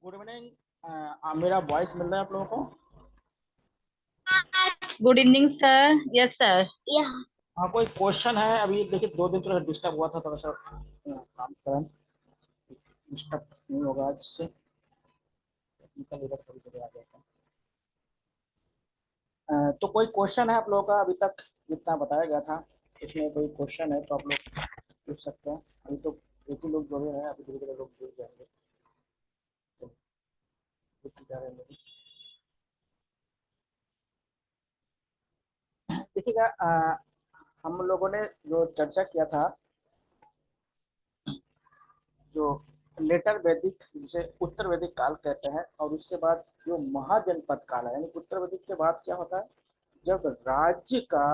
Good evening. मेरा voice मिल रहा है आप लोगों को? Good evening sir. Yes sir. या हाँ, कोई क्वेश्चन है? अभी देखिए 2 दिन थोड़ा डिस्टर्ब हुआ था, थोड़ा सा काम करें, डिस्टर्ब नहीं होगा जिससे टेक्निकल इधर कभी कभी आ जाता है। तो कोई क्वेश्चन है आप लोगों का अभी तक जितना बताया गया था? इसमें कोई क्वेश्चन है तो आप लोग पूछ सकते हैं। अभी तो एक ही लोग जुड़े हैं, अभी धीरे धीरे लोग जुड़ जाएंगे तो पूछते जा रहे हैं लोग। देखिएगा, हम लोगों ने जो चर्चा किया था, जो लेटर वैदिक जिसे उत्तर वैदिक काल कहते हैं, और उसके बाद जो महाजनपद काल है, यानी उत्तर वैदिक के बाद क्या होता है, जब राज्य का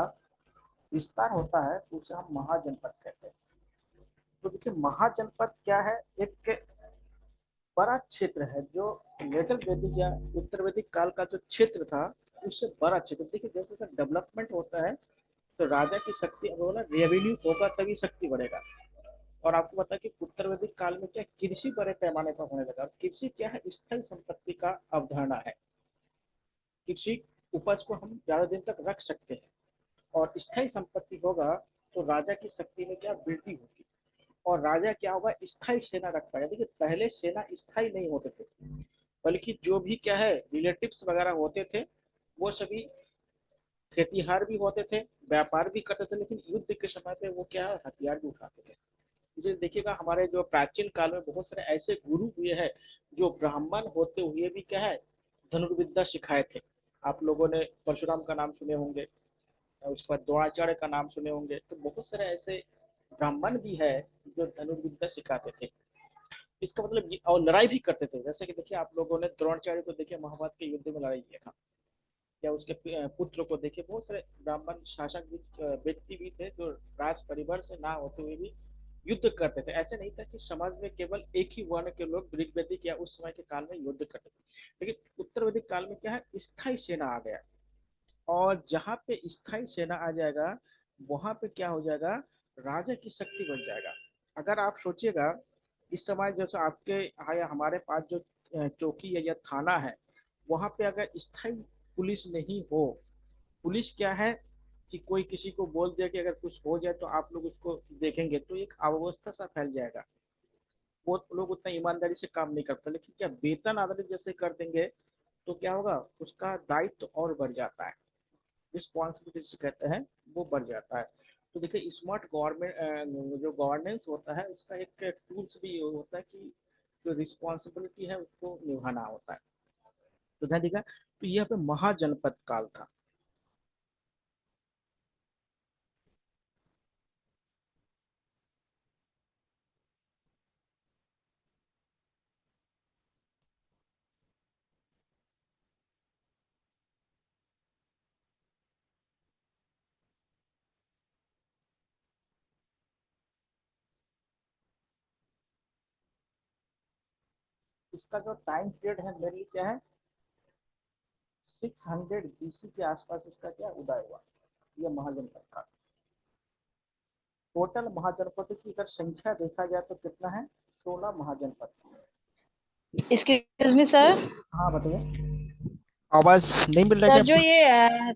विस्तार होता है तो उसे हम महाजनपद कहते हैं। तो देखिए महाजनपद क्या है, एक बड़ा क्षेत्र है जो लेटर वैदिक या उत्तर वैदिक काल का जो क्षेत्र था उससे बड़ा क्षेत्र। देखिए जैसे जैसे डेवलपमेंट होता है तो राजा की शक्ति, अब बोला रेवेन्यू होगा तभी शक्ति बढ़ेगा। और आपको पता है कि उत्तर वैदिक काल में क्या कृषि बड़े पैमाने पर होने लगा। कृषि क्या है, स्थायी संपत्ति का अवधारणा है। कृषि उपज को हम ज्यादा दिन तक रख सकते हैं, और स्थायी संपत्ति होगा तो राजा की शक्ति में क्या वृद्धि होगी, और राजा क्या होगा, स्थायी सेना रख पाएगा। देखिए पहले सेना स्थायी नहीं होते थे, बल्कि जो भी क्या है रिलेटिव्स वगैरह होते थे वो सभी खेतीहार भी होते थे, व्यापार भी करते थे, लेकिन युद्ध के समय पे वो क्या है हथियार भी उठाते थे। इसे देखिएगा हमारे जो प्राचीन काल में बहुत सारे ऐसे गुरु हुए हैं जो ब्राह्मण होते हुए भी क्या है धनुर्विद्या सिखाए थे। आप लोगों ने परशुराम का नाम सुने होंगे, उसके बाद द्रोणाचार्य का नाम सुने होंगे। तो बहुत सारे ऐसे ब्राह्मण भी है जो धनुर्विद्या सिखाते थे। इसका मतलब और लड़ाई भी करते थे। जैसे कि देखिए आप लोगों ने द्रोणाचार्य को देखिए महाभारत के युद्ध में लड़ाई किया था, या उसके पुत्र को देखिए। बहुत सारे ब्राह्मण शासक भी व्यक्ति भी थे जो राज परिवार से ना होते हुए भी युद्ध करते थे। ऐसे नहीं था कि समाज में केवल एक ही वर्ण के लोग ऋग्वैदिक या उस समय के काल में युद्ध करते थे। लेकिन उत्तर वैदिक काल में क्या है, स्थायी सेना आ गया, और जहाँ पे स्थायी सेना आ जाएगा वहां पे क्या हो जाएगा, राजा की शक्ति बढ़ जाएगा। अगर आप सोचिएगा इस समय जैसे आपके या हमारे पास जो चौकी या थाना है, वहां पे अगर स्थायी पुलिस नहीं हो, पुलिस क्या है कि कोई किसी को बोल दिया कि अगर कुछ हो जाए तो आप लोग उसको देखेंगे, तो एक अव्यवस्था सा फैल जाएगा। वो लोग उतना ईमानदारी से काम नहीं करते। लेकिन क्या वेतन आधारित जैसे कर देंगे तो क्या होगा, उसका दायित्व तो और बढ़ जाता है, रिस्पॉन्सिबिलिटी जिसे कहते हैं वो बढ़ जाता है। तो देखिए स्मार्ट गवर्नमेंट जो गवर्नेंस होता है उसका एक टूल्स भी ये होता है कि जो रिस्पॉन्सिबिलिटी है उसको निभाना होता है। तो ध्यान दीजिएगा, तो यह पे महाजनपद काल था। इसका जो टाइम पीरियड है मेरे लिए क्या है, 600 BC के आसपास इसका क्या उदय हुआ। यह महाजनपद काल। टोटल महाजनपद की अगर संख्या देखा जाए तो कितना है, 16 महाजनपद। Excuse me sir. हाँ बताइए, आवाज नहीं मिल रहा सर क्या जो आपको? ये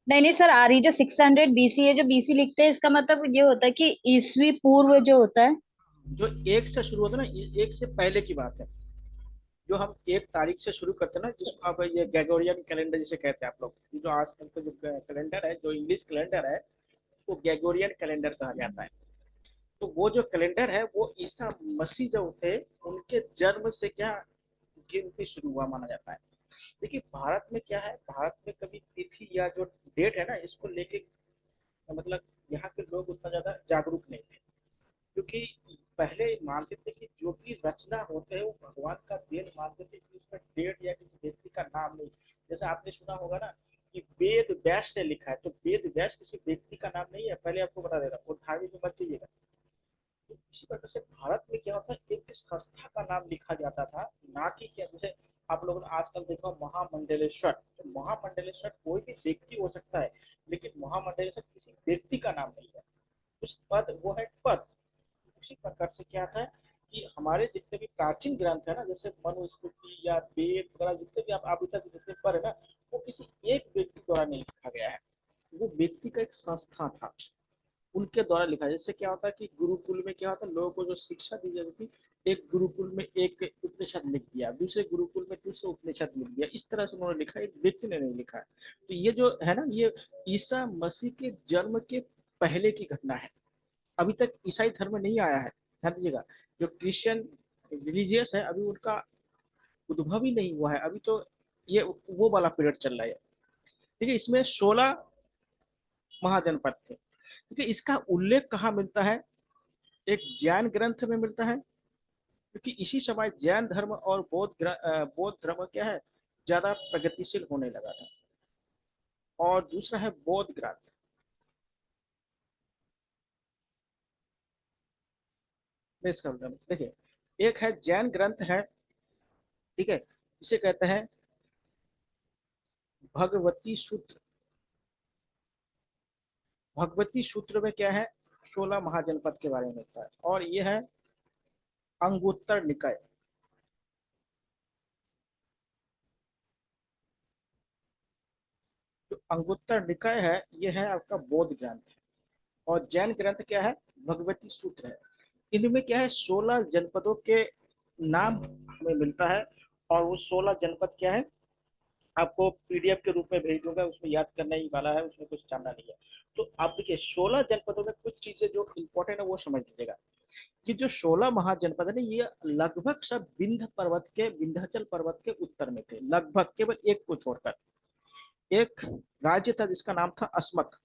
नहीं नहीं सर, आ रही जो 600 BC है, जो बीसी लिखते हैं, इसका मतलब ये होता है कि ईसवी पूर्व जो होता है। जो एक से शुरू होता है ना, एक से पहले की बात है। जो हम 1 तारीख से शुरू करते हैं ना, जिसको आप ये गैगोरियन कैलेंडर जिसे कहते हैं आप लोग, जो आजकल का जो कैलेंडर है, जो इंग्लिश कैलेंडर है, वो गैगोरियन कैलेंडर कहा जाता है। तो वो जो कैलेंडर है वो ईसा मसीह जो थे उनके जन्म से क्या गिनती शुरू हुआ माना जाता है। देखिए भारत में क्या है, भारत में कभी तिथि या जो डेट है ना इसको लेके मतलब यहाँ के लोग उतना ज्यादा जागरूक नहीं थे। क्योंकि पहले मानते थे कि जो भी रचना होते हैं वो भगवान का देन मानते थे, इसलिए उसमें डेट या किसी व्यक्ति का नाम नहीं। जैसे आपने सुना होगा ना कि वेद व्यास ने लिखा है, तो वेद व्यास किसी व्यक्ति का नाम नहीं है, पहले आपको बता दे रहा हूँ, वो धार्मिक में मत जाइएगा। तो इसी प्रकार से भारत में क्या होता है, एक संस्था का नाम लिखा जाता था, ना कि क्या जैसे आप लोगों ने आजकल देखा महामंडलेश्वर। तो महामंडलेश्वर कोई भी व्यक्ति हो सकता है, लेकिन महामंडलेश्वर किसी व्यक्ति का नाम नहीं है। उस पद वो है पद। उसी प्रकार से क्या था कि हमारे जितने भी प्राचीन ग्रंथ है ना, जैसे मनुस्मृति या वेद वगैरह, जितने भी आप अभी तक जितने पढ़े ना, वो किसी एक व्यक्ति द्वारा नहीं लिखा गया है। वो व्यक्ति का एक संस्था था, उनके द्वारा लिखा है। जैसे क्या होता है कि गुरुकुल में क्या होता है, लोगों को जो शिक्षा दी जाती थी, एक गुरुकुल में एक उपनिषद लिख दिया, दूसरे गुरुकुल में दूसरे उपनिषद लिख दिया, इस तरह से उन्होंने लिखा है, एक व्यक्ति ने नहीं लिखा है। तो ये जो है ना, ये ईसा मसीह के जन्म के पहले की घटना है। अभी तक ईसाई धर्म नहीं आया है, ध्यान दीजिएगा। जो क्रिश्चियन रिलीजियस है, अभी उनका उद्भव ही नहीं हुआ है अभी तो। ये वो वाला पीरियड चल रहा है। ठीक है, इसमें 16 महाजनपद थे। क्योंकि इसका उल्लेख कहाँ मिलता है, एक जैन ग्रंथ में मिलता है, क्योंकि इसी समय जैन धर्म और बौद्ध धर्म क्या है, ज्यादा प्रगतिशील होने लगा था। और दूसरा है बौद्ध ग्रंथ। मैं इसका देखिए, एक है जैन ग्रंथ है, ठीक है, इसे कहते हैं भगवती सूत्र। भगवती सूत्र में क्या है, 16 महाजनपद के बारे में लिखता है। और ये है अंगुत्तर निकाय। जो अंगुत्तर निकाय है, ये है आपका बौद्ध ग्रंथ। और जैन ग्रंथ क्या है, भगवती सूत्र है। इनमें क्या है, 16 जनपदों के नाम हमें मिलता है। और वो 16 जनपद क्या है, आपको पीडीएफ के रूप में भेज दूंगा, उसमें याद करने ही वाला है, उसमें कुछ जानना नहीं है। तो आप देखिए, 16 जनपदों में कुछ चीजें जो इंपॉर्टेंट है वो समझ लीजिएगा। कि जो 16 महाजनपद है ना, ये लगभग सब विंध्याचल पर्वत के उत्तर में थे, लगभग, केवल एक को छोड़कर। एक राज्य था जिसका नाम था अस्मक।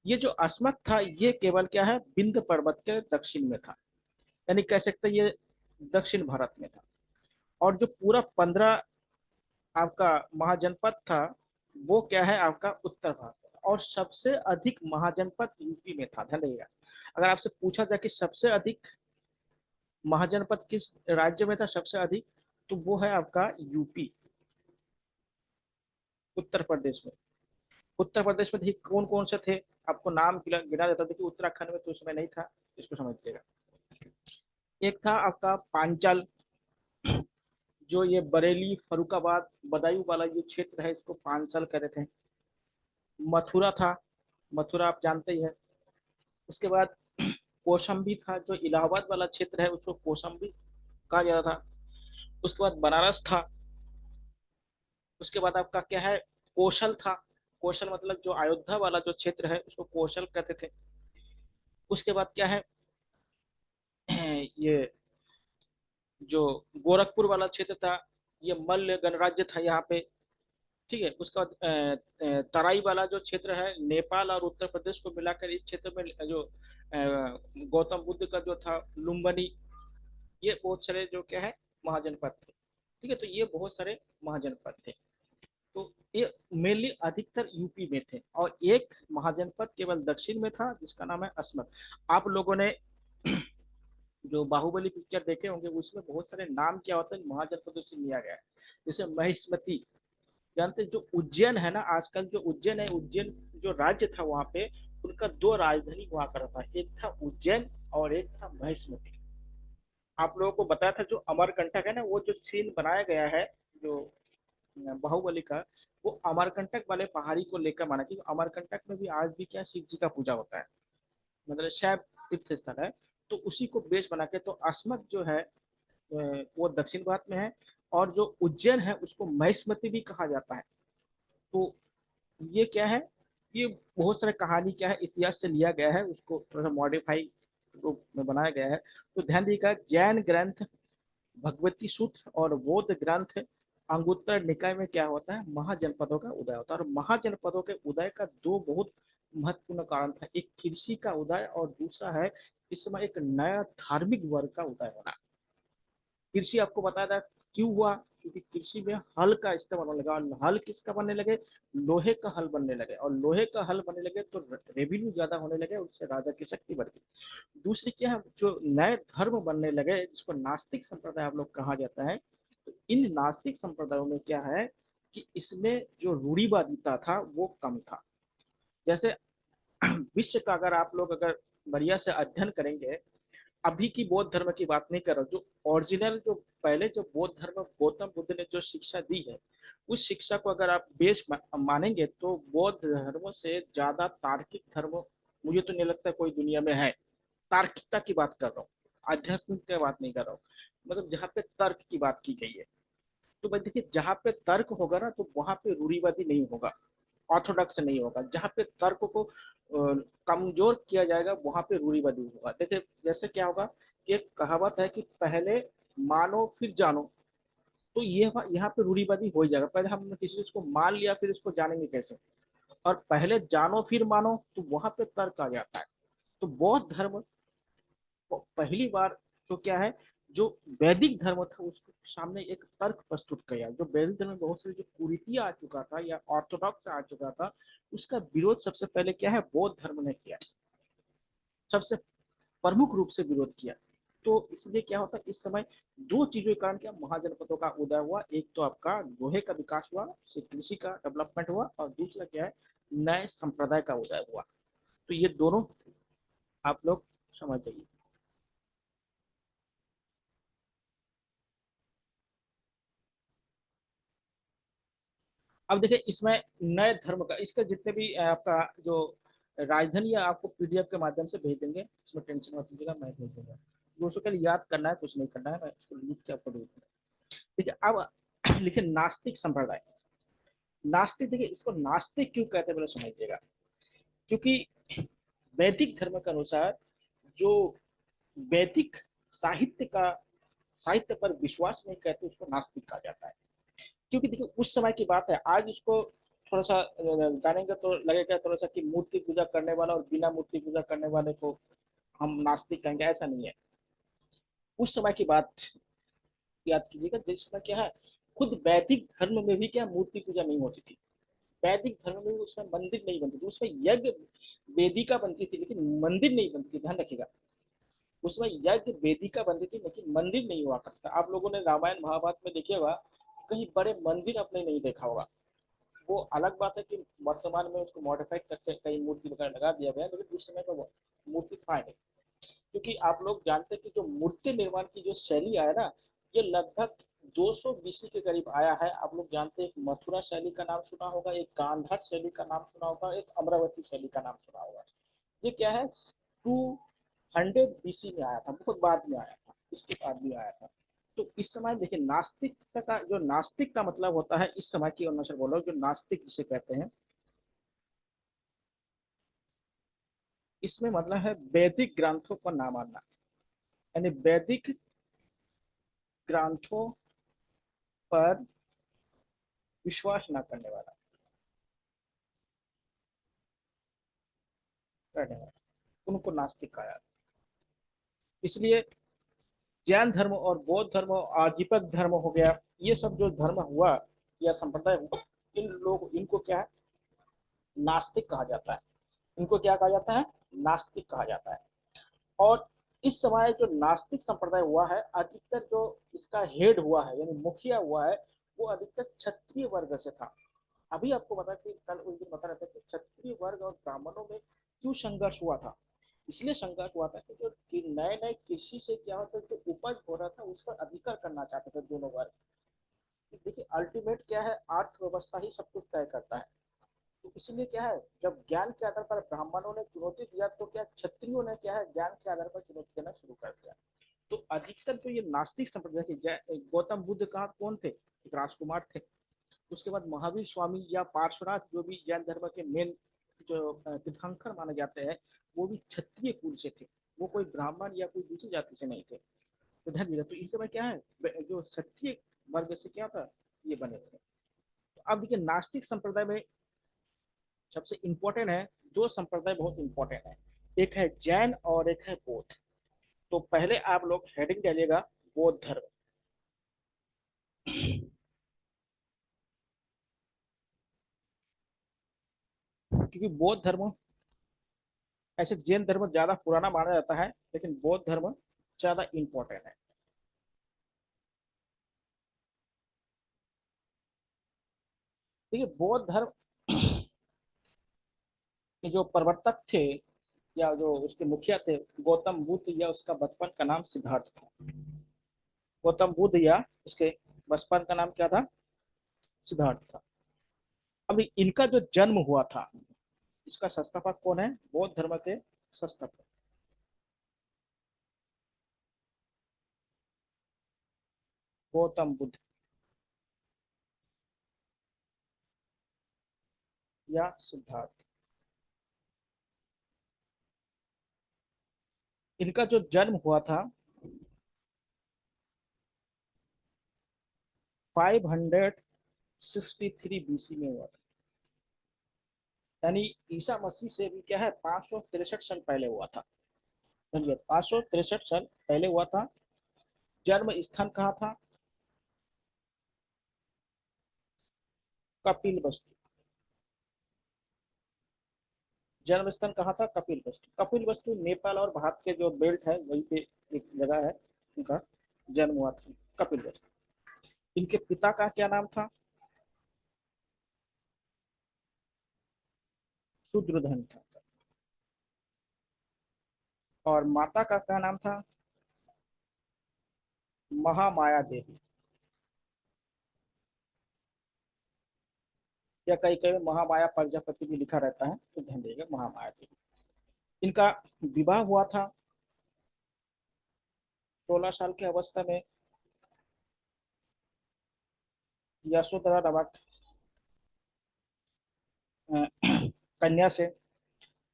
ये जो अस्मक था, ये केवल क्या है, विंध्य पर्वत के दक्षिण में था, यानी कह सकते हैं ये दक्षिण भारत में था। और जो पूरा 15 आपका महाजनपद था, वो क्या है आपका उत्तर भारत में। और सबसे अधिक महाजनपद यूपी में था, ध्यान रखिएगा। अगर आपसे पूछा जाए कि सबसे अधिक महाजनपद किस राज्य में था सबसे अधिक, तो वो है आपका यूपी, उत्तर प्रदेश में। उत्तर प्रदेश में देखिए कौन कौन से थे, आपको नाम गिना देता। देखिए उत्तराखंड में तो उस समय नहीं था, इसको समझिएगा। एक था आपका पांचल, जो ये बरेली फरुखाबाद बदायूं वाला जो क्षेत्र है, इसको पांचल कहते थे। मथुरा था, मथुरा आप जानते ही है। उसके बाद कौशाम्बी था, जो इलाहाबाद वाला क्षेत्र है उसको कौशाम्बी कहा जाता था। उसके बाद बनारस था। उसके बाद आपका क्या है, कौशल था। कौशल मतलब जो अयोध्या वाला जो क्षेत्र है उसको कौशल कहते थे। उसके बाद क्या है, ये जो गोरखपुर वाला क्षेत्र था, ये मल्ल गणराज्य था यहाँ पे। ठीक है, उसके बाद तराई वाला जो क्षेत्र है, नेपाल और उत्तर प्रदेश को मिलाकर इस क्षेत्र में जो गौतम बुद्ध का जो था लुम्बनी, ये बहुत सारे जो क्या है महाजनपद थे। ठीक है, तो ये बहुत सारे महाजनपद थे। तो ये मेनली अधिकतर यूपी में थे। और एक महाजनपद केवल दक्षिण में था, जिसका नाम है अस्मत। आप लोगों ने जो बाहुबली पिक्चर देखे होंगे, उसमें बहुत सारे नाम क्या होते हैं महाजनपदों से लिया गया है। जैसे महिष्मति, जानते हैं जो उज्जैन है ना, आजकल जो उज्जैन है, उज्जैन जो राज्य था वहां पे, उनका दो राजधानी हुआ करता था, एक था उज्जैन और एक था महिष्मति। आप लोगों को बताया था जो अमरकंटक है ना, वो जो सीन बनाया गया है जो बाहुबली का, वो अमरकंटक वाले पहाड़ी को लेकर माना, क्योंकि अमरकंटक में भी आज भी क्या शिव जी का पूजा होता है, मतलब शैव तीर्थ स्थल है। तो उसी को बेस बना के तो अस्मक जो है वो दक्षिण भारत में है। और जो उज्जैन है उसको महिष्मति भी कहा जाता है। तो ये क्या है, ये बहुत सारे कहानी क्या है इतिहास से लिया गया है, उसको थोड़ा सा मॉडिफाई रूप में बनाया गया है। तो ध्यान दीजिएगा, जैन ग्रंथ भगवती सूत्र और बौद्ध ग्रंथ अंगुत्तर निकाय में क्या होता है, महाजनपदों का उदय होता है। और महाजनपदों के उदय का दो बहुत महत्वपूर्ण कारण था, एक कृषि का उदय और दूसरा है इस समय एक नया धार्मिक वर्ग का उदय होना। कृषि आपको बताया था क्यों हुआ, क्योंकि कृषि में हल का इस्तेमाल होने लगा। और हल किसका बनने लगे, लोहे का हल बनने लगे। और लोहे का हल बनने लगे तो रेवेन्यू ज्यादा होने लगे, उससे राजा की शक्ति बढ़ गई। दूसरी क्या है, जो नए धर्म बनने लगे जिसको नास्तिक संप्रदाय आप लोग कहा जाता है। तो इन नास्तिक संप्रदायों में क्या है कि इसमें जो रूढ़िवादिता था वो कम था। जैसे विश्व का अगर आप लोग अगर बढ़िया से अध्ययन करेंगे, अभी की बौद्ध धर्म की बात नहीं कर रहा हूँ, जो ओरिजिनल जो पहले जो बौद्ध धर्म गौतम बुद्ध ने जो शिक्षा दी है, उस शिक्षा को अगर आप बेस मानेंगे तो बौद्ध धर्म से ज्यादा तार्किक धर्म मुझे तो नहीं लगता कोई दुनिया में है। तार्किकता की बात कर रहा हूँ, आध्यात्मिक की बात नहीं कर रहा हूँ। मतलब जहाँ पे तर्क की बात की गई है, तो भाई देखिए जहाँ पे तर्क होगा ना तो वहां पे रूढ़िवादी नहीं होगा, ऑर्थोडॉक्स नहीं होगा। जहाँ पे तर्क को कमजोर किया जाएगा वहां पे रूढ़िवादी होगा। देखिए जैसे क्या होगा कि एक कहावत है कि पहले मानो फिर जानो, तो ये यहाँ पे रूढ़िवादी हो ही जाएगा। पहले हमने किसी चीज को मान लिया फिर इसको जानेंगे कैसे, और पहले जानो फिर मानो तो वहां पे तर्क आ जाता है। तो बौद्ध धर्म पहली बार जो क्या है, जो वैदिक धर्म था उसके सामने एक तर्क प्रस्तुत किया। जो वैदिक धर्म में बहुत सारी जो कुरीतियां आ चुका था या ऑर्थोडॉक्स आ चुका था, उसका विरोध सबसे पहले क्या है, बौद्ध धर्म ने किया, सबसे प्रमुख रूप से विरोध किया। तो इसलिए क्या होता है इस समय दो चीजों के कारण क्या महाजनपदों का उदय हुआ। एक तो आपका लोहे का विकास हुआ, कृषि का डेवलपमेंट हुआ, और दूसरा क्या है, नए संप्रदाय का उदय हुआ। तो ये दोनों आप लोग समझ जाइए। अब देखिए इसमें नए धर्म का इसका जितने भी आपका जो राजधानी है आपको पीडीएफ के माध्यम से भेज देंगे, इसमें टेंशन मत लीजिएगा, मैं भेज दूंगा। दोस्तों के लिए याद करना है, कुछ नहीं करना है, मैं इसको लिख के आपको भेज दूंगा। ठीक है, अब लिखिए नास्तिक संप्रदाय। नास्तिक, देखिए इसको नास्तिक क्यों कहते हैं पहले समझिएगा। क्योंकि वैदिक धर्म के अनुसार जो वैदिक साहित्य का साहित्य पर विश्वास नहीं करते उसको नास्तिक कहा जाता है। क्योंकि देखिए उस समय की बात है, आज इसको थोड़ा सा जानेंगे तो लगेगा थोड़ा सा कि मूर्ति पूजा करने वाला और बिना मूर्ति पूजा करने वाले को हम नास्तिक कहेंगे, ऐसा नहीं है। उस समय की बात याद कीजिएगा जिस समय क्या है, खुद वैदिक धर्म में भी क्या मूर्ति पूजा नहीं होती थी। वैदिक धर्म में उसमें मंदिर नहीं बनती थी, उसमें यज्ञ वेदिका बनती थी लेकिन मंदिर नहीं बनती थी, ध्यान रखिएगा। उसमें यज्ञ वेदिका बनती थी लेकिन मंदिर नहीं हुआ करता। आप लोगों ने रामायण महाभारत में देखिएगा कहीं बड़े मंदिर आपने नहीं देखा होगा। वो अलग बात है कि वर्तमान में उसको मॉडिफाई करके कई मूर्ति वगैरह लगा दिया गया, लेकिन उस समय में वो मूर्ति था नहीं। क्योंकि आप लोग जानते हैं कि जो मूर्ति निर्माण की जो शैली आया ना, ये लगभग 200 बीसी के करीब आया है। आप लोग जानते हैं एक मथुरा शैली का नाम सुना होगा, एक गांधार शैली का नाम सुना होगा, एक अमरावती शैली का नाम सुना होगा। ये क्या है, 200 बीसी में आया था, बहुत बाद में आया था, इसके बाद भी आया था। तो इस समय देखिए नास्तिक का जो नास्तिक का मतलब होता है, इस समय की अनुसार बोलो, जो नास्तिक जिसे कहते हैं, इसमें मतलब है वैदिक ग्रंथों पर ना मानना, यानी वैदिक ग्रंथों पर विश्वास ना करने वाला उनको नास्तिक कहा जाता है। इसलिए जैन धर्म और बौद्ध धर्म और आजीवक धर्म हो गया, ये सब जो धर्म हुआ या संप्रदाय हुआ, इनको क्या है, नास्तिक कहा जाता है। इनको क्या कहा जाता है, नास्तिक कहा जाता है। और इस समय जो नास्तिक संप्रदाय हुआ है, अधिकतर जो इसका हेड हुआ है यानी मुखिया हुआ है, वो अधिकतर क्षत्रिय वर्ग से था। अभी आपको बता कि कल उस दिन बता रहे थे कि क्षत्रिय वर्ग और ब्राह्मणों में क्यों संघर्ष हुआ था। इसलिए संघर्ष हुआ था क्योंकि नए नए कृषि से क्या होता है, जो उपज हो रहा था उस पर अधिकार करना चाहते थे दोनों वर्ग। देखिए अल्टीमेट क्या है, अर्थव्यवस्था ही सब कुछ तय करता है। तो इसलिए क्या है, जब ज्ञान के आधार पर ब्राह्मणों ने चुनौती दिया तो क्या क्षत्रियों ने क्या है, ज्ञान के आधार पर चुनौती देना शुरू कर दिया। तो अधिकतर जो ये नास्तिक संप्रदाय के गौतम बुद्ध कहा कौन थे, एक राजकुमार थे। उसके बाद महावीर स्वामी या पार्श्वनाथ जो भी जैन धर्म के मेन जो तीर्थंकर माने जाते हैं, वो भी क्षत्रिय कुल से थे। वो कोई ब्राह्मण या कोई दूसरी जाति से नहीं थे। तो ध्यान दीजिए, तो इस समय क्या है, जो क्षत्रिय वर्ग से क्या था, ये बने थे। तो अब देखिए नास्तिक संप्रदाय में सबसे इंपॉर्टेंट है, दो संप्रदाय बहुत इंपॉर्टेंट है, एक है जैन और एक है बौद्ध। तो पहले आप लोग हेडिंग डालिएगा बौद्ध धर्म। क्योंकि बौद्ध धर्म, ऐसे जैन धर्म ज्यादा पुराना माना जाता है लेकिन बौद्ध धर्म ज्यादा इंपॉर्टेंट है। देखिए बौद्ध धर्म के जो प्रवर्तक थे या जो उसके मुखिया थे गौतम बुद्ध, या उसका बचपन का नाम सिद्धार्थ था। गौतम बुद्ध या उसके बचपन का नाम क्या था? सिद्धार्थ था। अब इनका जो जन्म हुआ था, इसका संस्थापक कौन है? बौद्ध धर्म के संस्थापक गौतम बुद्ध या सिद्धार्थ। इनका जो जन्म हुआ था 563 BC में हुआ था। यानी ईसा मसीह से भी क्या है, 563 साल पहले हुआ था। समझिए, 563 साल पहले हुआ था। जन्म स्थान कहाँ था? कपिल वस्तु। जन्म स्थान कहाँ था? कपिल वस्तु। कपिल वस्तु नेपाल और भारत के जो बेल्ट है वहीं पे एक जगह है, उनका जन्म हुआ था कपिल वस्तु। इनके पिता का क्या नाम था? शूद्रधन था। और माता का क्या नाम था? महामाया देवी। या कई कई महामाया प्रजापति भी लिखा रहता है, तो ध्यान देगा महामाया देवी। इनका विवाह हुआ था 16 साल की अवस्था में यशोधरा नामक कन्या से।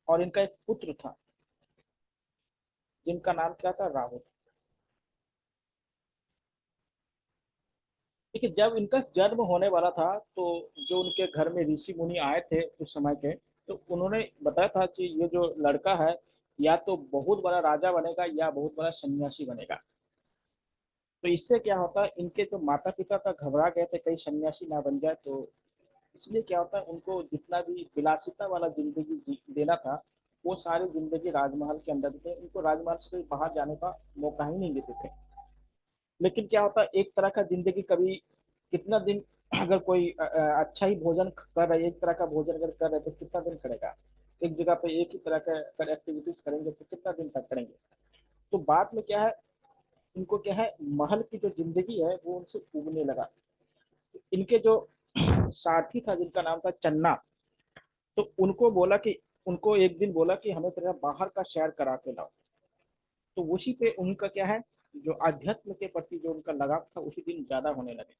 और इनका एक पुत्र था जिनका नाम क्या था? राहुल। देखिए, जब इनका जन्म होने वाला था तो जो उनके घर में ऋषि मुनि आए थे उस समय के, तो उन्होंने बताया था कि ये जो लड़का है या तो बहुत बड़ा राजा बनेगा या बहुत बड़ा सन्यासी बनेगा। तो इससे क्या होता है, इनके जो माता पिता था घबरा गए थे कहीं सन्यासी ना बन जाए। तो इसलिए क्या होता है, उनको जितना भी विलासिता वाला जिंदगी देना था वो सारी जिंदगी राजमहल के अंदर थे। उनको राजमहल से कहीं बाहर जाने का मौका ही नहीं देते थे। लेकिन क्या होता है, एक तरह का जिंदगी कभी कितना दिन, अगर कोई अच्छा ही भोजन कर रहे, एक तरह का भोजन अगर कर रहे तो कितना दिन करेगा? एक जगह पे एक ही तरह का अगर एक्टिविटीज करेंगे तो कितना दिन तक करेंगे? तो बाद में क्या है, इनको क्या है, महल की जो जिंदगी है वो उनसे उगने लगा। इनके जो सारथी था जिनका नाम था चन्ना, तो उनको बोला कि, उनको एक दिन बोला कि हमें तेरा बाहर का शहर करा के लाओ। तो उसी पे उनका क्या है, जो अध्यात्म के प्रति जो उनका लगाव था उसी दिन ज्यादा होने लगे।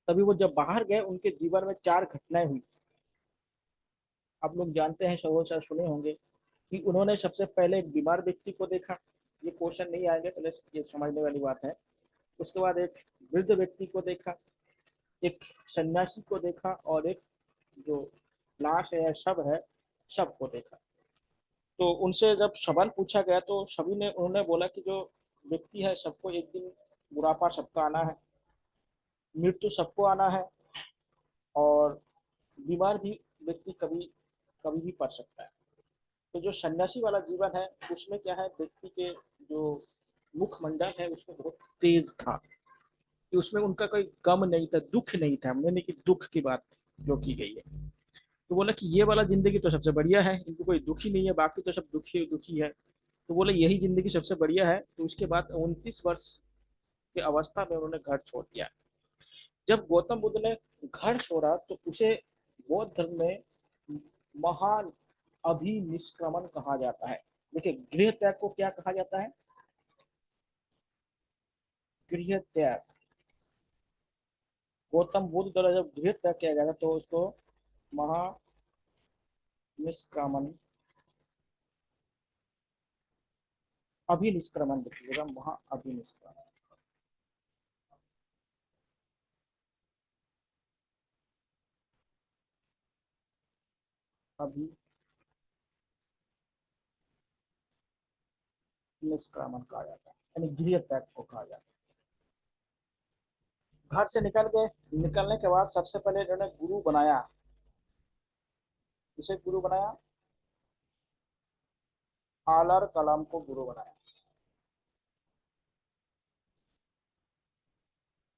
तभी वो जब बाहर गए उनके जीवन में 4 घटनाएं हुई। आप लोग जानते हैं, सब सुने होंगे कि उन्होंने सबसे पहले एक बीमार व्यक्ति को देखा। ये क्वेश्चन नहीं आएंगे, पहले ये समझने वाली बात है। उसके बाद एक वृद्ध व्यक्ति को देखा, एक सन्यासी को देखा, और एक जो लाश है या शव है, शव को देखा। तो उनसे जब सवाल पूछा गया तो सभी ने, उन्होंने बोला कि जो व्यक्ति है सबको एक दिन बुढ़ापा सबका आना है, मृत्यु सबको आना है, और बीमार भी व्यक्ति कभी कभी भी पड़ सकता है। तो जो सन्यासी वाला जीवन है उसमें क्या है, व्यक्ति के जो मुखमंडल है उसमें बहुत तेज था, कि उसमें उनका कोई गम नहीं था, दुख नहीं था। मैंने की दुख की बात जो की गई है, तो बोला कि ये वाला जिंदगी तो सबसे बढ़िया है, इनको कोई दुखी नहीं है, बाकी तो सब दुखी दुखी है। तो बोले यही जिंदगी सबसे बढ़िया है। तो उसके बाद 29 वर्ष की अवस्था में उन्होंने घर छोड़ दिया। जब गौतम बुद्ध ने घर छोड़ा तो उसे बौद्ध धर्म में महान अभिनिष्क्रमण कहा जाता है। देखिए, गृह त्याग को क्या कहा जाता है? गृह त्याग। गौतम बुद्ध द्वारा जब गृह त्याग किया गया था तो उसको महानिष्क्रमण, अभिनिष्क्रमण लिखिएगा, महा अभिनिष्क्रमण। अभिनिष्क्रमण कहा जाता है, यानी गृह त्याग को कहा जाता है। घर से निकल गए, निकलने के बाद सबसे पहले इन्होंने गुरु बनाया। इसे गुरु बनाया, आलर कलाम को गुरु बनाया।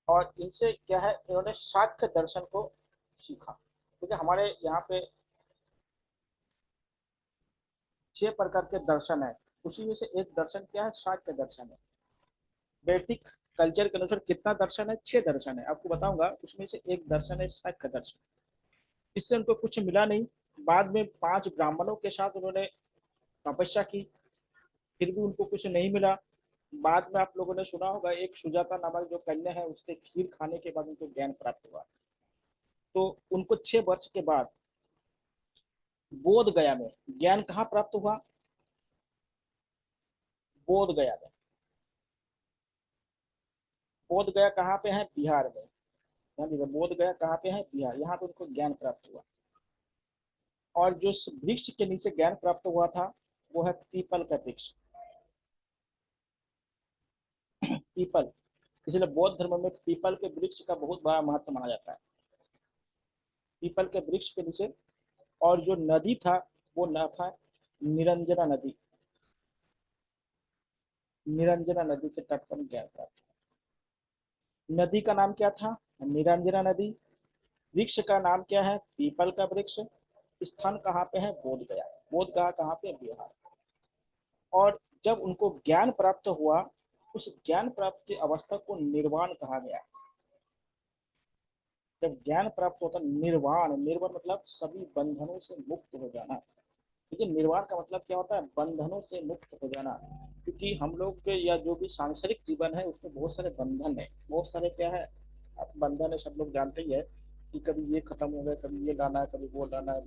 और इनसे क्या है, इन्होंने शाक्य दर्शन को सीखा। क्योंकि हमारे यहाँ पे 6 प्रकार के दर्शन है, उसी में से एक दर्शन क्या है, शाक्य दर्शन है। वैदिक कल्चर के अनुसार कितना दर्शन है, 6 दर्शन है, आपको बताऊंगा। उसमें से एक दर्शन है शाक्य दर्शन। इससे उनको कुछ मिला नहीं। बाद में 5 ब्राह्मणों के साथ उन्होंने तपस्या की, फिर भी उनको कुछ नहीं मिला। बाद में आप लोगों ने सुना होगा, एक सुजाता नामक जो कन्या है, उसके खीर खाने के बाद उनको ज्ञान प्राप्त हुआ। तो उनको 6 वर्ष के बाद बोध गया में ज्ञान कहाँ प्राप्त हुआ, बोध गया में। बोध गया कहाँ पे है, बिहार में। ध्यान दीजिए, बोध गया कहाँ पे है, बिहार। यहाँ पे उनको ज्ञान प्राप्त हुआ। और जो वृक्ष के नीचे ज्ञान प्राप्त हुआ था, वो है पीपल का वृक्ष। पीपल, इसलिए बौद्ध धर्म में पीपल के वृक्ष का बहुत बड़ा महत्व माना जाता है। पीपल के वृक्ष के नीचे। और जो नदी था, वो न था निरंजना नदी। निरंजना नदी के तट पर ज्ञान प्राप्त। नदी का नाम क्या था, निरंजना नदी। वृक्ष का नाम क्या है, पीपल का वृक्ष। स्थान कहाँ पे है, बोध गया। बोध गया कहाँ पे, बिहार। और जब उनको ज्ञान प्राप्त हुआ, उस ज्ञान प्राप्त की अवस्था को निर्वाण कहा गया। जब ज्ञान प्राप्त होता, निर्वाण, निर्वाण मतलब सभी बंधनों से मुक्त हो जाना। देखिए, निर्वाण का मतलब क्या होता है, बंधनों से मुक्त हो जाना। क्योंकि हम लोग के या जो भी सांसारिक जीवन है, उसमें बहुत सारे बंधन है, बहुत सारे क्या है, अब बंधन है, सब लोग जानते ही है कि कभी ये खत्म हो गया, कभी ये लाना है, कभी वो लाना है,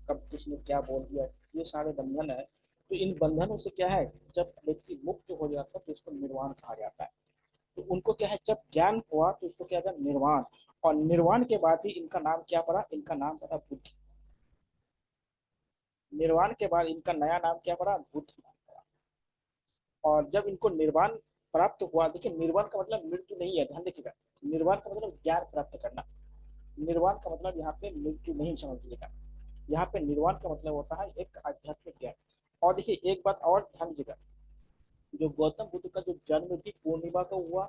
कब किसने क्या बोल दिया, ये सारे बंधन है। तो इन बंधनों से क्या है, जब व्यक्ति मुक्त हो जाता है तो इसको निर्वाण कहा जाता है। तो उनको क्या है, जब ज्ञान हुआ तो इसको क्या था, निर्वाण। और निर्वाण के बाद ही इनका नाम क्या पड़ा, इनका नाम पड़ा बुद्ध। निर्वाण के बाद इनका नया नाम क्या पड़ा, बुद्ध नाम पड़ा। और जब इनको निर्वाण प्राप्त हुआ, देखिए निर्वाण का मतलब मृत्यु नहीं है, ध्यान देखिएगा। निर्वाण का मतलब ज्ञान प्राप्त करना। निर्वाण का मतलब यहाँ पे मृत्यु नहीं, समझ लीजिएगा। यहाँ पे निर्वाण का मतलब होता है एक आध्यात्मिक ज्ञान। और देखिए एक बात और ध्यान दीजिएगा, जो गौतम बुद्ध का जो जन्म भी पूर्णिमा को हुआ,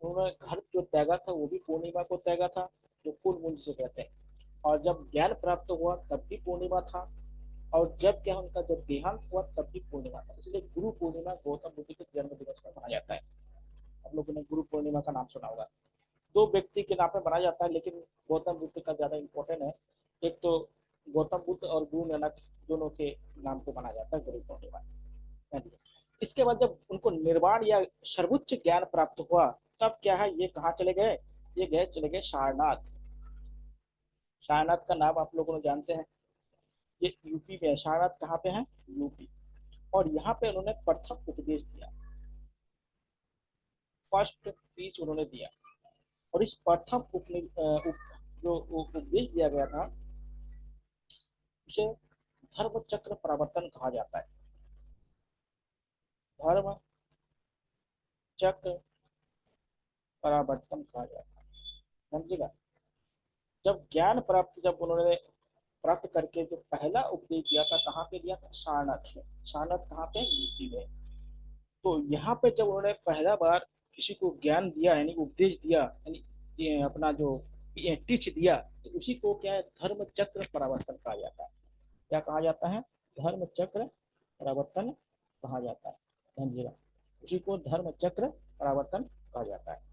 उन्होंने घर जो त्यागा था वो भी पूर्णिमा को त्यागा था, जो कुल मुंज से कहते हैं। और जब ज्ञान प्राप्त हुआ तब भी पूर्णिमा था। और जब क्या उनका जब देहांत हुआ तब भी पूर्णिमा था। इसलिए गुरु पूर्णिमा गौतम बुद्ध के जन्म दिवस पर मनाया जाता है। आप लोगों ने गुरु पूर्णिमा का नाम सुना होगा। 2 व्यक्ति के नाम पे मनाया जाता है, लेकिन गौतम बुद्ध का ज्यादा इम्पोर्टेंट है। एक तो गौतम बुद्ध और गुरु नानक दोनों के नाम पे मनाया जाता है गुरु पूर्णिमा। इसके बाद जब उनको निर्वाण या सर्वोच्च ज्ञान प्राप्त हुआ, तब क्या है, ये कहाँ चले गए, ये गए, चले गए सारनाथ। सारनाथ का नाम आप लोगों ने जानते हैं, ये यूपी में है। सारनाथ कहाँ पे है, यूपी। और यहाँ पे उन्होंने प्रथम उपदेश दिया, फर्स्ट स्पीच उन्होंने दिया। और इस प्रथम जो उपदेश दिया गया था, उसे धर्म चक्र प्रवर्तन कहा जाता है। धर्म चक्र परावर्तन कहा जाता है, समझेगा। जब ज्ञान प्राप्त, जब उन्होंने प्राप्त करके जो पहला उपदेश दिया था, कहाँ पे दिया था, सारनाथ में। सारनाथ कहाँ पे, यूपी में। तो यहाँ पे जब उन्होंने पहला बार किसी को ज्ञान दिया, यानी उपदेश दिया, यानी ये अपना जो टीच दिया, तो उसी को क्या है, धर्म चक्र परावर्तन कहा जाता है। क्या कहा जाता है, धर्म चक्र परावर्तन कहा जाता है, समझिएगा। उसी को धर्म चक्र परावर्तन कहा जाता है।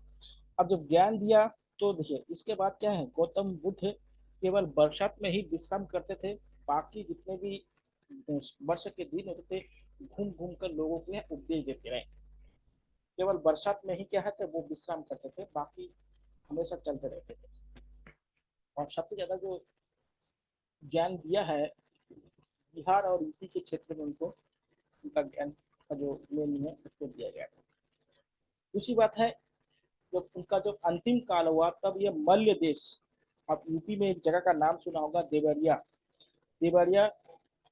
अब जब ज्ञान दिया, तो देखिए इसके बाद क्या है, गौतम बुद्ध केवल बरसात में ही विश्राम करते थे। बाकी जितने भी वर्ष के दिन होते थे, घूम घूम कर लोगों को यह उपदेश देते रहे। केवल बरसात में ही क्या है, तो वो विश्राम करते थे, बाकी हमेशा चलते रहते थे। और सबसे ज्यादा जो ज्ञान दिया है, बिहार और यूपी के क्षेत्र में उनको, उनका ज्ञान का जो मेन है उसको दिया गया था। दूसरी बात है, जब उनका जो अंतिम काल हुआ, तब ये मल्य देश, आप यूपी में एक जगह का नाम सुना होगा, देवरिया। देवरिया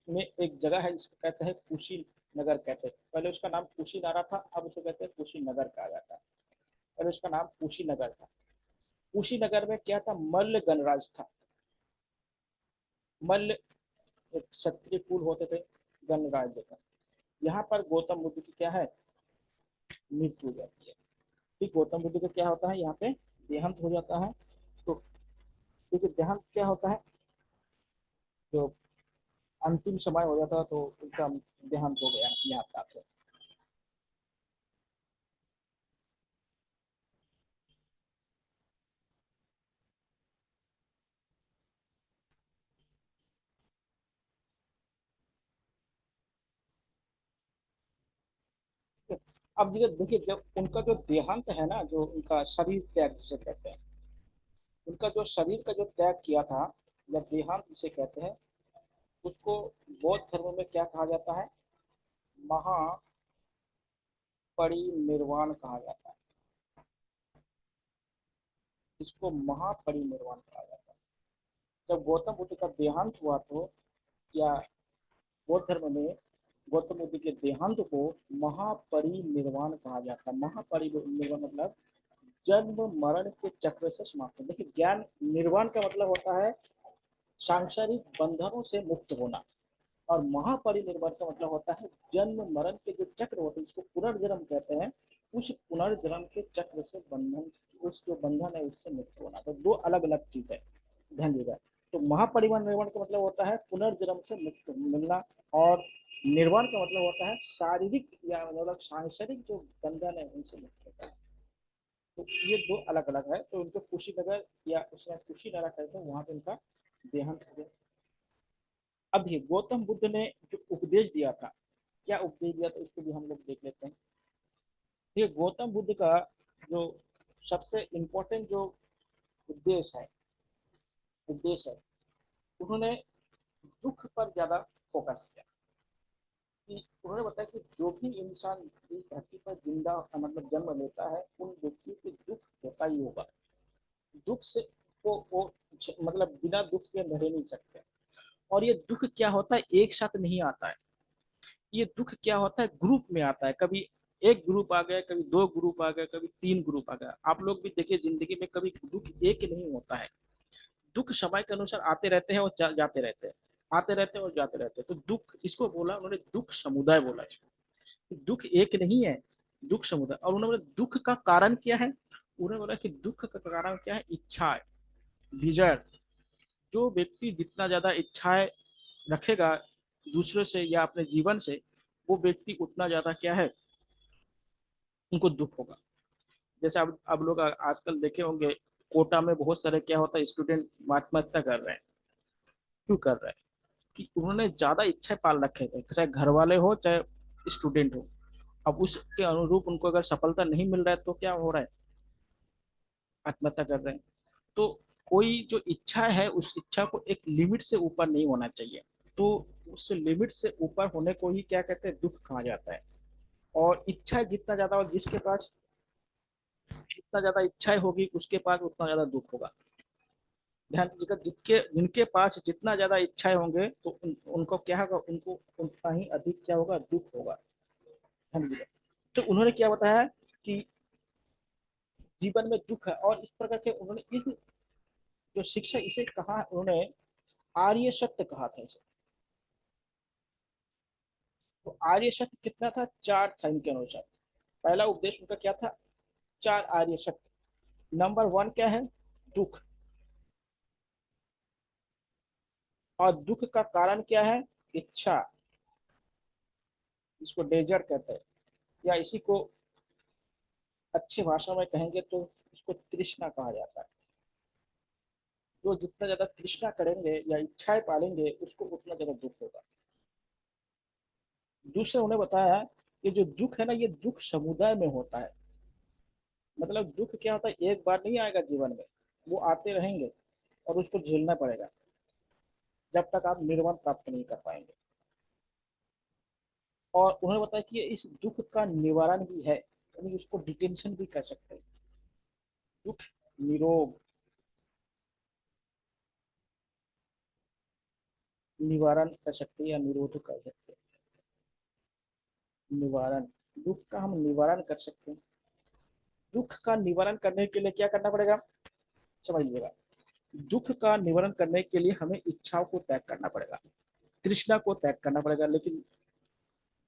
में एक जगह है जिसको कहते हैं कुशीनगर कहते हैं। पहले उसका नाम कुशीनारा था, अब उसको कहते हैं कुशीनगर कहा जाता है। पहले उसका नाम कुशीनगर था। कुशीनगर में क्या था, मल्ल गणराज था। मल्ल एक क्षत्रिय कुल होते थे, गणराज देता। यहाँ पर गौतम बुद्ध की क्या है, मृत्यु हो जाती है। ठीक, गौतम बुद्ध का क्या होता है, यहाँ पे देहांत हो जाता है। तो क्योंकि देहांत क्या होता है, जो अंतिम समय हो जाता तो उनका देहांत हो गया यहाँ पे। अब देखिए जब उनका जो देहांत है ना, जो उनका शरीर त्याग जिसे कहते हैं, उनका जो शरीर का जो त्याग किया था या देहांत जिसे कहते हैं, उसको बौद्ध धर्म में क्या कहा जाता है? महापरिनिर्वाण कहा जाता है। इसको महापरिनिर्वाण कहा जाता है। जब गौतम बुद्ध का देहांत हुआ तो, या बौद्ध धर्म में गौतम बुद्ध के देहांत को महापरिनिर्वाण कहा जाता है। महापरिनिर्वाण मतलब जन्म मरण के चक्र से समाप्त। देखिए ज्ञान निर्वाण का मतलब होता है सांसारिक बंधनों से मुक्त होना, और महापरिनिर्वाण का मतलब होता है जन्म मरण के जो चक्र होते हैं, इसको पुनर्जन्म कहते हैं। उस पुनर्जन्म के चक्र से बंधन, उस जो बंधन है उससे मुक्त होना। तो दो अलग अलग चीज है, ध्यान दीजिएगा। तो महापरिनिर्वाण का मतलब होता है पुनर्जन्म से मुक्त मिलना, और निर्वाण का मतलब होता है शारीरिक या मतलब सांसारिक जो बंधन है उनसे मुक्त होता है। तो ये दो अलग अलग है। तो उनको कुशीनगर या उसमें कुशीनगर कहते हैं, वहां पे उनका देहांत हो गया। अभी गौतम बुद्ध ने जो उपदेश दिया था, क्या उपदेश दिया था इसको भी हम लोग देख लेते हैं। ये गौतम बुद्ध का जो सबसे इम्पोर्टेंट जो उद्देश्य है, उन्होंने दुख पर ज्यादा फोकस किया। कि उन्होंने बताया कि जो भी इंसान इस धरती पर जिंदा मतलब जन्म लेता है, उन व्यक्ति को दुख होता ही होगा। दुख से वो मतलब बिना दुख के रह नहीं सकते। और ये दुख क्या होता है, एक साथ नहीं आता है। ये दुख क्या होता है, ग्रुप में आता है। कभी एक ग्रुप आ गया, कभी दो ग्रुप आ गया, कभी तीन ग्रुप आ गया। आप लोग भी देखिए जिंदगी में कभी दुख एक नहीं होता है। दुख समय के अनुसार आते रहते हैं और जाते रहते हैं, आते रहते हैं और जाते रहते हैं। तो दुख इसको बोला उन्होंने, दुख समुदाय बोला इसको। दुख एक नहीं है, दुख समुदाय। और उन्होंने बोला दुख का कारण क्या है, उन्होंने बोला कि दुख का कारण क्या है, इच्छा है, डिजायर। जो व्यक्ति जितना ज्यादा इच्छाएं रखेगा दूसरे से या अपने जीवन से, वो व्यक्ति उतना ज्यादा क्या है, उनको दुख होगा। जैसे अब लोग आजकल देखे होंगे, कोटा में बहुत सारे क्या होता है, स्टूडेंट आत्महत्या कर रहे हैं। क्यों कर रहे हैं? कि उन्होंने ज्यादा इच्छा पाल रखे थे, चाहे घर वाले हो चाहे स्टूडेंट हो। अब उसके अनुरूप उनको अगर सफलता नहीं मिल रहा है तो क्या हो रहा है, आत्महत्या कर रहे हैं। तो कोई जो इच्छा है, उस इच्छा को एक लिमिट से ऊपर नहीं होना चाहिए। तो उस लिमिट से ऊपर होने को ही क्या कहते हैं, दुख कहा जाता है। और इच्छा जितना ज्यादा हो, जिसके पास जितना ज्यादा इच्छाएं होगी उसके पास उतना ज्यादा दुख होगा। ध्यान दीजिएगा, जिनके पास जितना ज्यादा इच्छाएं होंगे तो उनको क्या होगा, उनको उतना ही अधिक क्या होगा, दुख होगा। ध्यान दीजिएगा। तो उन्होंने क्या बताया कि जीवन में दुख है, और इस प्रकार के उन्होंने इस जो शिक्षा इसे कहा, उन्होंने आर्य सत्य कहा था इसे। तो आर्य सत्य कितना था, चार था इनके अनुसार। पहला उपदेश उनका क्या था, चार आर्य सत्य। नंबर वन क्या है, दुख। और दुख का कारण क्या है, इच्छा। इसको डेजर कहते हैं, या इसी को अच्छी भाषा में कहेंगे तो इसको तृष्णा कहा जाता है। जो जितना ज्यादा तृष्णा करेंगे या इच्छाएं पालेंगे, उसको उतना ज्यादा दुख होगा। दूसरा उन्हें बताया कि जो दुख है ना, ये दुख समुदाय में होता है। मतलब दुख क्या होता है, एक बार नहीं आएगा जीवन में, वो आते रहेंगे और उसको झेलना पड़ेगा जब तक आप निर्वाण प्राप्त नहीं कर पाएंगे। और उन्होंने बताया कि इस दुख का निवारण भी है, यानी उसको डिटेंशन भी कह सकते हैं। दुख निरोग निवारण कर सकते हैं या निरोध कर सकते हैं। निवारण, दुख का हम निवारण कर सकते हैं। दुख का निवारण करने के लिए क्या करना पड़ेगा, समझ लीजिएगा। दुख का निवारण करने के लिए हमें इच्छाओं को त्याग करना पड़ेगा, तृष्णा को त्याग करना पड़ेगा, लेकिन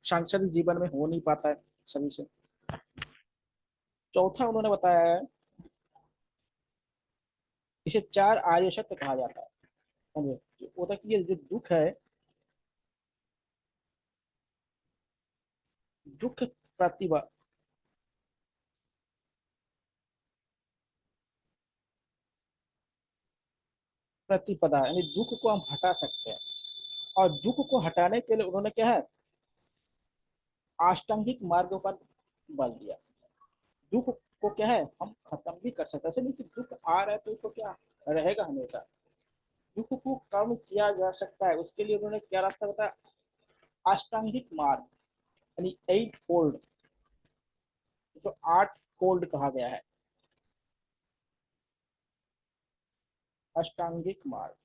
सांसारिक जीवन में हो नहीं पाता है सभी से। चौथा उन्होंने बताया है, इसे चार आर्य सत्य कहा जाता है। समझे? होता कि ये जो दुख है, दुख प्रतिभा प्रतिपदा, यानी दुख को हम हटा सकते हैं। और दुख को हटाने के लिए उन्होंने क्या है, अष्टांगिक मार्गों पर बल दिया। दुख को क्या है, हम खत्म भी कर सकते हैं। ऐसे नहीं कि दुख आ रहा है तो उसको क्या रहेगा हमेशा। दुख को कम किया जा सकता है, उसके लिए उन्होंने क्या रास्ता बताया, अष्टांगिक मार्ग, यानी 8 फोल्ड, जो 8 फोल्ड कहा गया है, अष्टांगिक मार्ग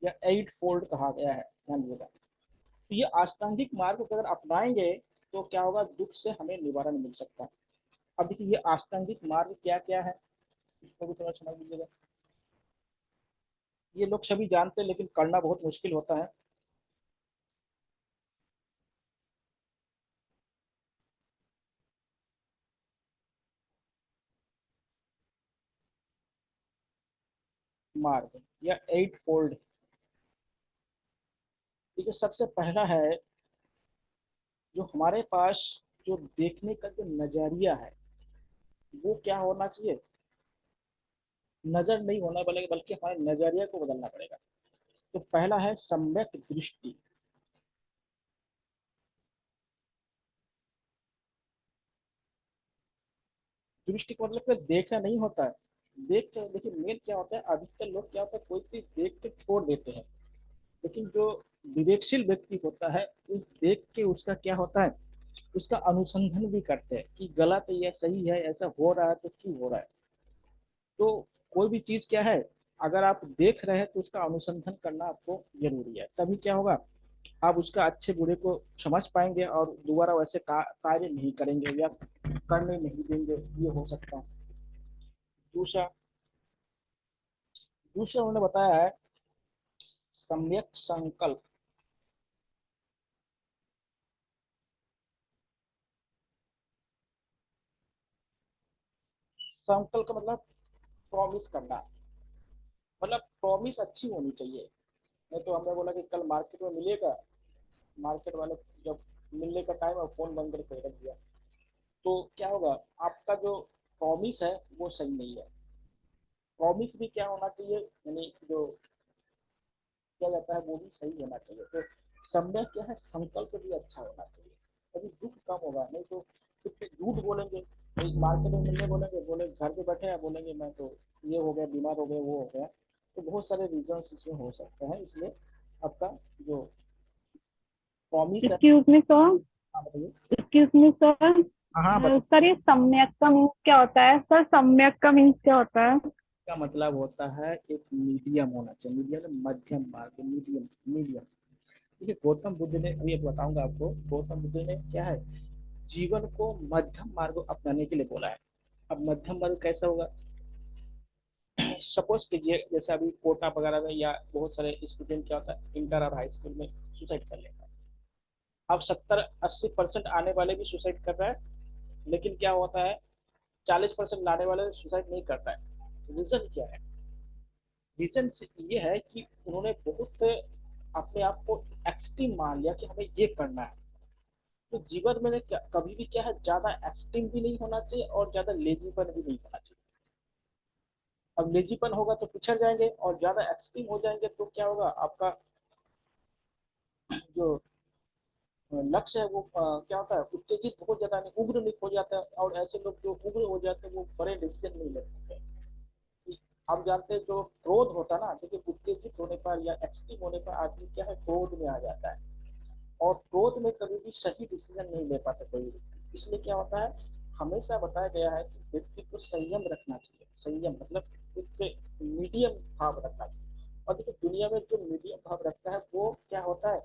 या 8 फोल्ड कहा गया है, ध्यान दीजिएगा। तो ये अष्टांगिक मार्ग को अगर अपनाएंगे तो क्या होगा, दुख से हमें निवारण मिल सकता है। अब देखिए ये अष्टांगिक मार्ग क्या क्या है, इसको भी थोड़ा समझ लीजिएगा। ये लोग सभी जानते हैं लेकिन करना बहुत मुश्किल होता है। मार्ग या 8 फोल्ड, देखिए सबसे पहला है, जो हमारे पास जो देखने का जो नजरिया है वो क्या होना चाहिए, नजर नहीं होना बल्कि हमारे नजरिया को बदलना पड़ेगा। तो पहला है सम्यक दृष्टि। दृष्टि को मतलब कि देखना नहीं होता है। देख के देखिए मेन क्या होता है, अधिकतर लोग क्या होता है, कोई चीज देख के छोड़ देते हैं। लेकिन जो विवेकशील व्यक्ति होता है, उस देख के उसका क्या होता है, उसका अनुसंधान भी करते हैं कि गलत है या सही है, ऐसा हो रहा है तो क्यों हो रहा है। तो कोई भी चीज क्या है, अगर आप देख रहे हैं तो उसका अनुसंधान करना आपको जरूरी है, तभी क्या होगा, आप उसका अच्छे बुरे को समझ पाएंगे और दोबारा वैसे कार्य नहीं करेंगे या करने नहीं देंगे, ये हो सकता है। दूसरा, उन्होंने बताया है सम्यक संकल्प। संकल्प का मतलब प्रॉमिस करना, मतलब प्रॉमिस अच्छी होनी चाहिए। नहीं तो हमने बोला कि कल मार्केट में मिलेगा, मार्केट वाले जब मिलने का टाइम और फोन बंद करके रख दिया, तो क्या होगा, आपका जो प्रॉमिस है वो सही नहीं है। प्रॉमिस भी क्या होना चाहिए, यानी जो किया जाता है वो भी सही होना चाहिए। तो समय क्या है, संकल्प भी अच्छा होना चाहिए, तभी दुख कम होगा। नहीं तो कुछ झूठ बोलेंगे, मार्केट में मिलने बोलेंगे, बोले घर पे बैठे हैं, बोलेंगे मैं तो ये हो गया, बीमार हो गया, वो हो गया। तो बहुत सारे रीजन इसमें हो सकते हैं, इसलिए आपका जो प्रॉमिस है। Excuse me sir. हाँ बताइए। Excuse me sir. हाँ हाँ बताइए। सर ये सम्यक का मीन्स क्या होता है? सर सम्यक का मीन्स क्या होता है? का मतलब होता है एक मीडियम होना चाहिए, मीडियम मध्यम मार्ग, मीडियम मीडियम। देखिए गौतम बुद्ध ने, अभी बताऊंगा आपको, गौतम बुद्ध ने क्या है, जीवन को मध्यम मार्ग अपनाने के लिए बोला है। अब मध्यम मार्ग कैसा होगा, सपोज कीजिए जैसे अभी कोटा वगैरह में या बहुत सारे स्टूडेंट क्या होता है, इंटर और हाई स्कूल में सुसाइड कर लेता है। अब 70-80% आने वाले भी सुसाइड कर रहा है, लेकिन क्या होता है, 40% लाने वाले सुसाइड नहीं करता है। रीजन क्या है, रीजन ये है कि उन्होंने बहुत अपने आप को एक्सट्रीम मान लिया कि हमें ये करना है। तो जीवन में कभी भी क्या है, ज्यादा एक्सट्रीम भी नहीं होना चाहिए और ज्यादा लेजीपन भी नहीं होना चाहिए। अब लेजीपन होगा तो पिछड़ जाएंगे, और ज्यादा एक्सट्रीम हो जाएंगे तो क्या होगा, आपका जो लक्ष्य है वो क्या होता है, उत्तेजित बहुत ज्यादा नहीं, उग्र नहीं हो जाता है। और ऐसे लोग जो उग्र हो जाते हैं वो बड़े डिसीजन नहीं ले सकते। आप जानते हैं जो क्रोध होता है ना, देखिए उत्तेजित होने पर या एक्सट्रीम होने पर आदमी क्या है, क्रोध में आ जाता है। और क्रोध में कभी भी सही डिसीजन नहीं ले पाता कोई व्यक्ति। इसलिए क्या होता है, हमेशा बताया गया है कि व्यक्ति को संयम रखना चाहिए। संयम मतलब एक मीडियम भाव रखना चाहिए। और देखिए दुनिया में जो मीडियम भाव रखता है वो क्या होता है,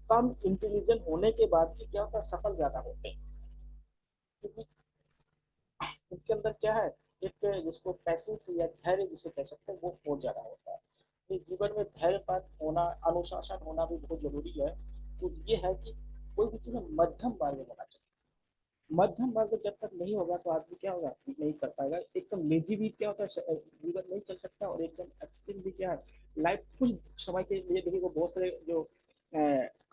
कम इंटेलिजेंट होने के बाद भी क्या होता है, सफल ज्यादा होते हैं। क्योंकि उनके अंदर क्या है, एक जिसको पैसेंस या धैर्य जिसे कह सकते हैं वो बहुत ज्यादा होता है। तो जीवन में धैर्य होना, अनुशासन होना भी बहुत जरूरी है। तो ये है कि कोई भी चीज में मध्यम मार्ग होना चाहिए। मध्यम मार्ग जब तक नहीं होगा तो आदमी क्या होगा, नहीं कर पाएगा। एकदम लेजी भी क्या होता है, जीवन नहीं चल सकता। और एकदम एक्सट्रीम भी क्या है, लाइफ कुछ समय के लिए देखिए, वो बहुत सारे जो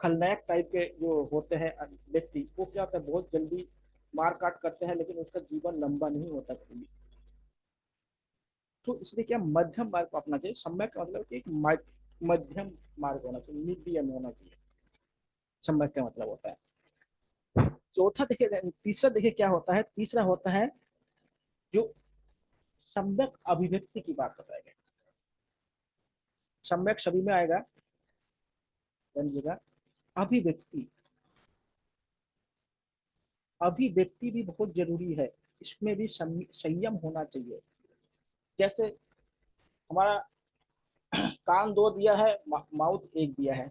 खलनायक टाइप के जो होते हैं व्यक्ति, वो क्या होता है बहुत जल्दी मार काट करते हैं, लेकिन उसका जीवन लंबा नहीं होता कभी। तो इसलिए क्या मध्यम मार्ग को अपना चाहिए। सम्यक का मतलब कि एक मध्यम मार्ग होना चाहिए, मीडियम होना चाहिए, सम्यक का मतलब होता है। चौथा देखिए, तीसरा देखिए क्या होता है, तीसरा होता है जो सम्यक अभिव्यक्ति की बात बताएगा। सम्यक सभी में आएगा, समझिएगा। अभिव्यक्ति, अभिव्यक्ति भी बहुत जरूरी है, इसमें भी संयम होना चाहिए। जैसे हमारा कान दो दिया है, माउथ एक दिया है,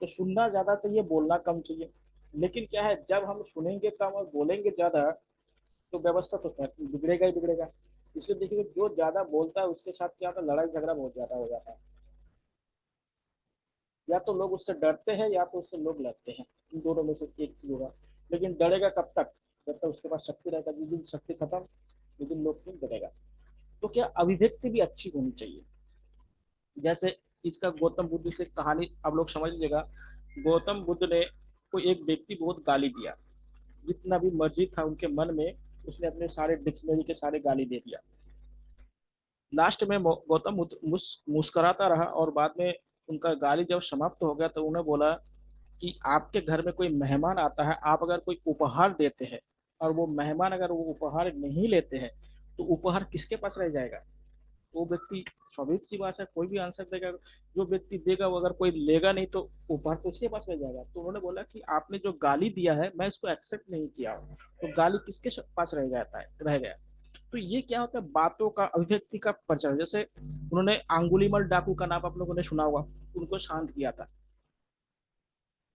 तो सुनना ज्यादा चाहिए, बोलना कम चाहिए। लेकिन क्या है, जब हम सुनेंगे कम और बोलेंगे ज्यादा, तो व्यवस्था तो बिगड़ेगा ही बिगड़ेगा। इसलिए देखिए, जो ज्यादा बोलता है उसके साथ क्या होता है, लड़ाई झगड़ा बहुत ज्यादा हो जाता है। या तो लोग उससे डरते हैं या तो उससे लोग लड़ते हैं, इन दोनों में से एक चीज होगा। लेकिन डरेगा कब तक, जब तक उसके पास शक्ति रहेगा। जिस दिन शक्ति खत्म, उस दिन लोग क्यों डरेगा। तो क्या अभिव्यक्ति भी अच्छी होनी चाहिए। जैसे इसका गौतम बुद्ध से कहानी आप लोग समझ लीजिएगा। गौतम बुद्ध ने कोई एक व्यक्ति बहुत गाली दिया, जितना भी मर्जी था उनके मन में, उसने अपने सारे डिक्शनरी के सारे गाली दे दिया। लास्ट में गौतम बुद्ध मुस्कुराता रहा, और बाद में उनका गाली जब समाप्त हो गया तो उन्हें बोला कि आपके घर में कोई मेहमान आता है, आप अगर कोई उपहार देते हैं, और वो मेहमान अगर वो उपहार नहीं लेते हैं, तो उपहार किसके पास रह जाएगा। वो व्यक्ति, स्वाभाविक सी बात है, कोई भी आंसर देगा। जो व्यक्ति देगा वो अगर कोई लेगा नहीं, तो उपहार तो उसके पास रह जाएगा। तो उन्होंने बोला कि आपने जो गाली दिया है मैं इसको एक्सेप्ट नहीं किया, तो गाली किसके पास रह जाता है, रह गया। तो ये क्या होता है, बातों का, अभिव्यक्ति का प्रचार। जैसे उन्होंने अंगुलीमल डाकू का नाम आप लोगों ने सुना होगा, उनको शांत किया था।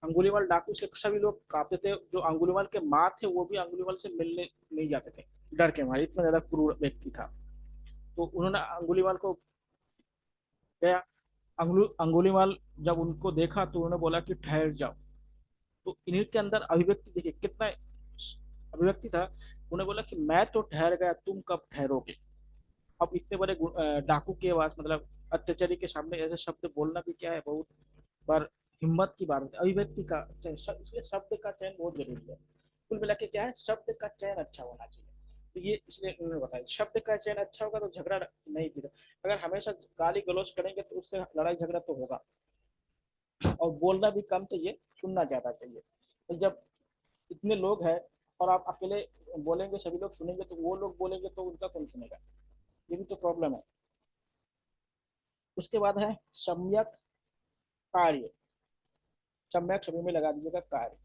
अंगुलीमाल डाकू से सभी लोग कांपते थे। जो अंगुलीमाल के माँ थे वो भी अंगुलीमाल से मिलने नहीं जाते थे, डर के मारे, इतना ज्यादा क्रूर व्यक्ति था। तो उन्होंने अंगुलीमाल को गया, अंगुलीमाल जब उनको देखा तो उन्होंने बोला कि ठहर जाओ। तो इन्हीं के अंदर अभिव्यक्ति देखिए कितना अभिव्यक्ति था। उन्होंने बोला कि मैं तो ठहर गया, तुम कब ठहरोगे। अब इतने बड़े डाकू के पास, मतलब अत्याचारी के सामने ऐसे शब्द बोलना भी क्या है, बहुत बार हिम्मत की बात होती है। अभिव्यक्ति का चयन, इसलिए शब्द का चयन बहुत जरूरी है। कुल मिला के क्या है, शब्द का चयन अच्छा होना चाहिए। तो ये इसलिए उन्होंने बताया, शब्द का चयन अच्छा होगा तो झगड़ा नहीं फिर। अगर हमेशा गाली गलौज करेंगे तो उससे लड़ाई झगड़ा तो होगा। और बोलना भी कम चाहिए, सुनना ज्यादा चाहिए। तो जब इतने लोग हैं और आप अकेले बोलेंगे, सभी लोग सुनेंगे, तो वो लोग बोलेंगे तो उनका कौन सुनेगा। ये भी तो प्रॉब्लम है। उसके बाद है सम्यक कार्य। सम्यक सभी में लगा दीजिएगा कार्य।